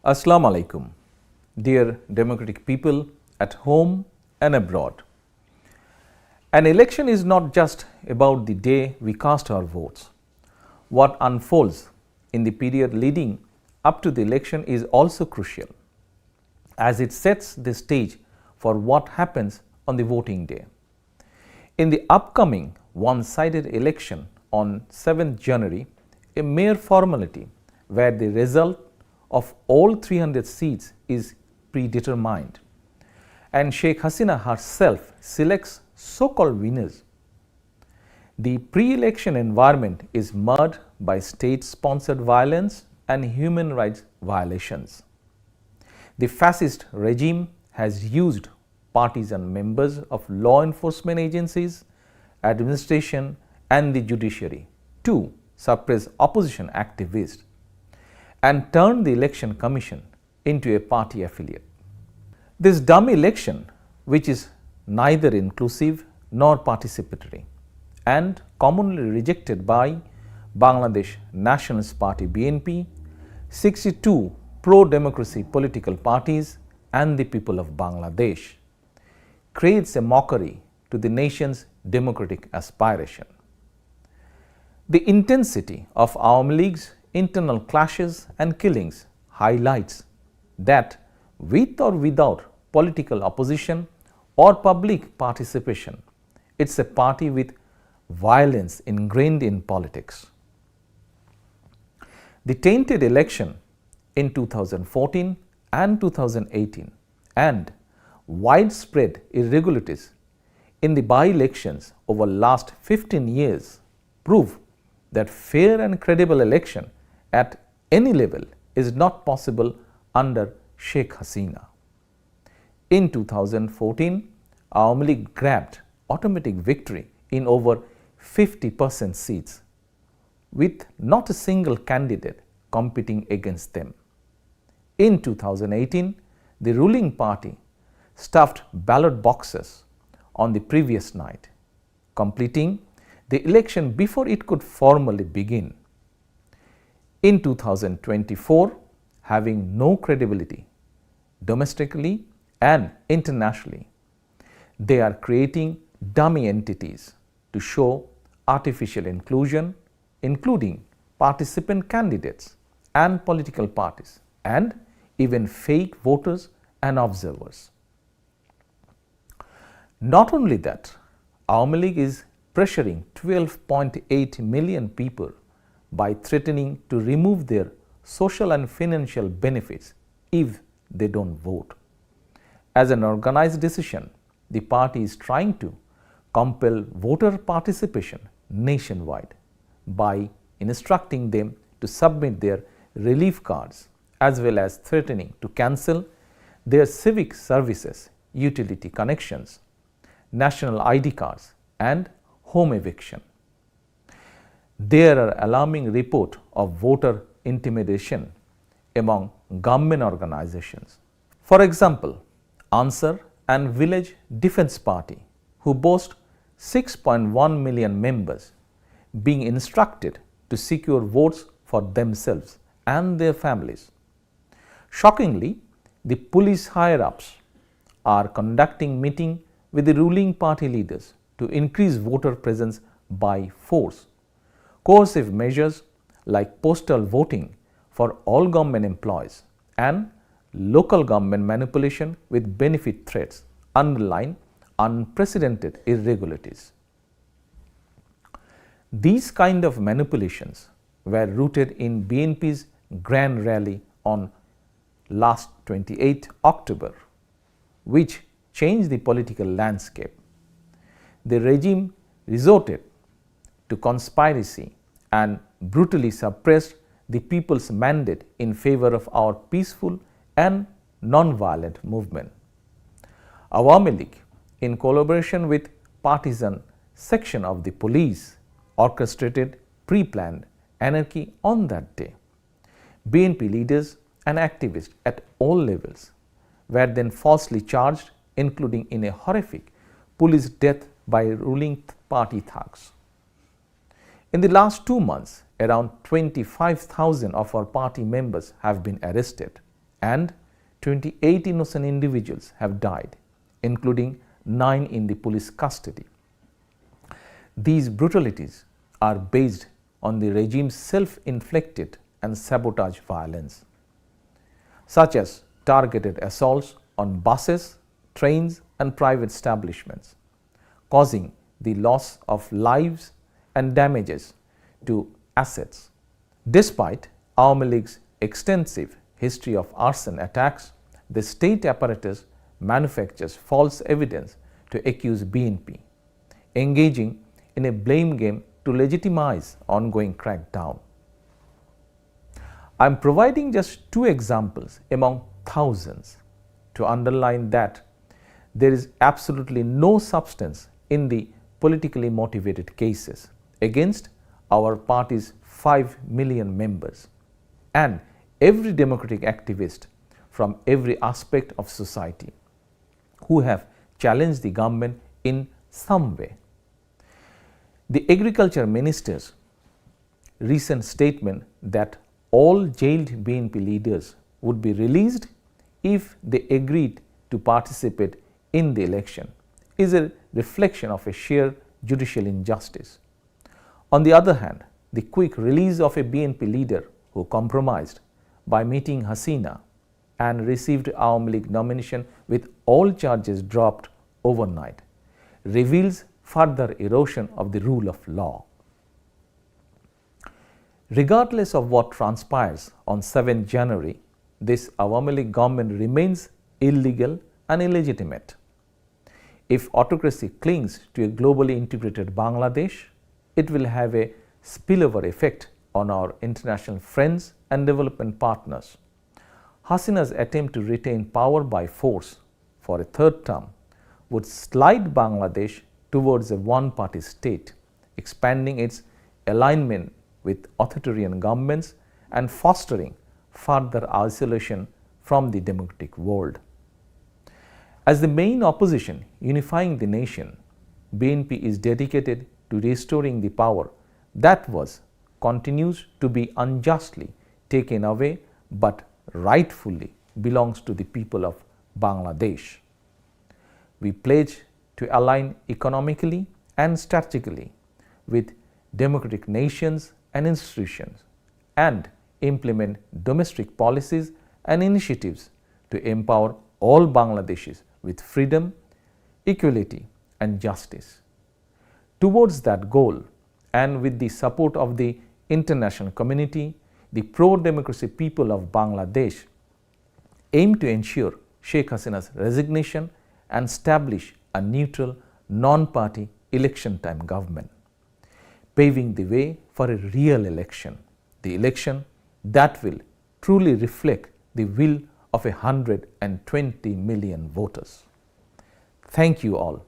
Assalamu alaikum, dear democratic people at home and abroad. An election is not just about the day we cast our votes. What unfolds in the period leading up to the election is also crucial, as it sets the stage for what happens on the voting day. In the upcoming one-sided election on 7th January, a mere formality where the result of all 300 seats is predetermined, and Sheikh Hasina herself selects so-called winners. The pre-election environment is marred by state-sponsored violence and human rights violations. The fascist regime has used partisan members of law enforcement agencies, administration and the judiciary to suppress opposition activists and turned the election commission into a party affiliate. This dumb election, which is neither inclusive nor participatory and commonly rejected by Bangladesh Nationalist Party BNP, 62 pro-democracy political parties and the people of Bangladesh, creates a mockery to the nation's democratic aspiration. The intensity of Awami League's internal clashes and killings highlights that with or without political opposition or public participation, it's a party with violence ingrained in politics. The tainted election in 2014 and 2018 and widespread irregularities in the by-elections over last 15 years prove that fair and credible election at any level is not possible under Sheikh Hasina. In 2014, Awami League grabbed automatic victory in over 50% seats, with not a single candidate competing against them. In 2018, the ruling party stuffed ballot boxes on the previous night, completing the election before it could formally begin. In 2024, having no credibility domestically and internationally, they are creating dummy entities to show artificial inclusion, including participant candidates and political parties, and even fake voters and observers. Not only that, Awami League is pressuring 12.8 million people by threatening to remove their social and financial benefits if they don't vote. As an organized decision, the party is trying to compel voter participation nationwide by instructing them to submit their relief cards, as well as threatening to cancel their civic services, utility connections, national ID cards and home eviction. There are alarming reports of voter intimidation among government organizations. For example, Ansar and Village Defense Party, who boast 6.1 million members, being instructed to secure votes for themselves and their families. Shockingly, the police higher-ups are conducting meetings with the ruling party leaders to increase voter presence by force. Coercive measures like postal voting for all government employees and local government manipulation with benefit threats underline unprecedented irregularities. These kind of manipulations were rooted in BNP's grand rally on last 28 October, which changed the political landscape. The regime resorted to conspiracy and brutally suppressed the people's mandate in favor of our peaceful and non-violent movement. Awami League, in collaboration with partisan section of the police, orchestrated pre-planned anarchy on that day. BNP leaders and activists at all levels were then falsely charged, including in a horrific police death by ruling party thugs. In the last 2 months, around 25,000 of our party members have been arrested and 28 innocent individuals have died, including 9 in the police custody. These brutalities are based on the regime's self-inflicted and sabotage violence, such as targeted assaults on buses, trains and private establishments, causing the loss of lives and damages to assets. Despite Awami League's extensive history of arson attacks, the state apparatus manufactures false evidence to accuse BNP, engaging in a blame game to legitimize ongoing crackdown. I am providing just 2 examples among thousands to underline that there is absolutely no substance in the politically motivated cases against our party's 5 million members and every democratic activist from every aspect of society who have challenged the government in some way. The Agriculture Minister's recent statement that all jailed BNP leaders would be released if they agreed to participate in the election is a reflection of a sheer judicial injustice. On the other hand, the quick release of a BNP leader who compromised by meeting Hasina and received Awami League nomination with all charges dropped overnight reveals further erosion of the rule of law. Regardless of what transpires on 7 January, this Awami League government remains illegal and illegitimate. If autocracy clings to a globally integrated Bangladesh, it will have a spillover effect on our international friends and development partners. Hasina's attempt to retain power by force for a 3rd term would slide Bangladesh towards a one-party state, expanding its alignment with authoritarian governments and fostering further isolation from the democratic world. As the main opposition unifying the nation, BNP is dedicated to restoring the power that continues to be unjustly taken away but rightfully belongs to the people of Bangladesh. We pledge to align economically and strategically with democratic nations and institutions and implement domestic policies and initiatives to empower all Bangladeshis with freedom, equality and justice. Towards that goal, and with the support of the international community, the pro-democracy people of Bangladesh aim to ensure Sheikh Hasina's resignation and establish a neutral, non-party election-time government, paving the way for a real election, the election that will truly reflect the will of 120 million voters. Thank you all.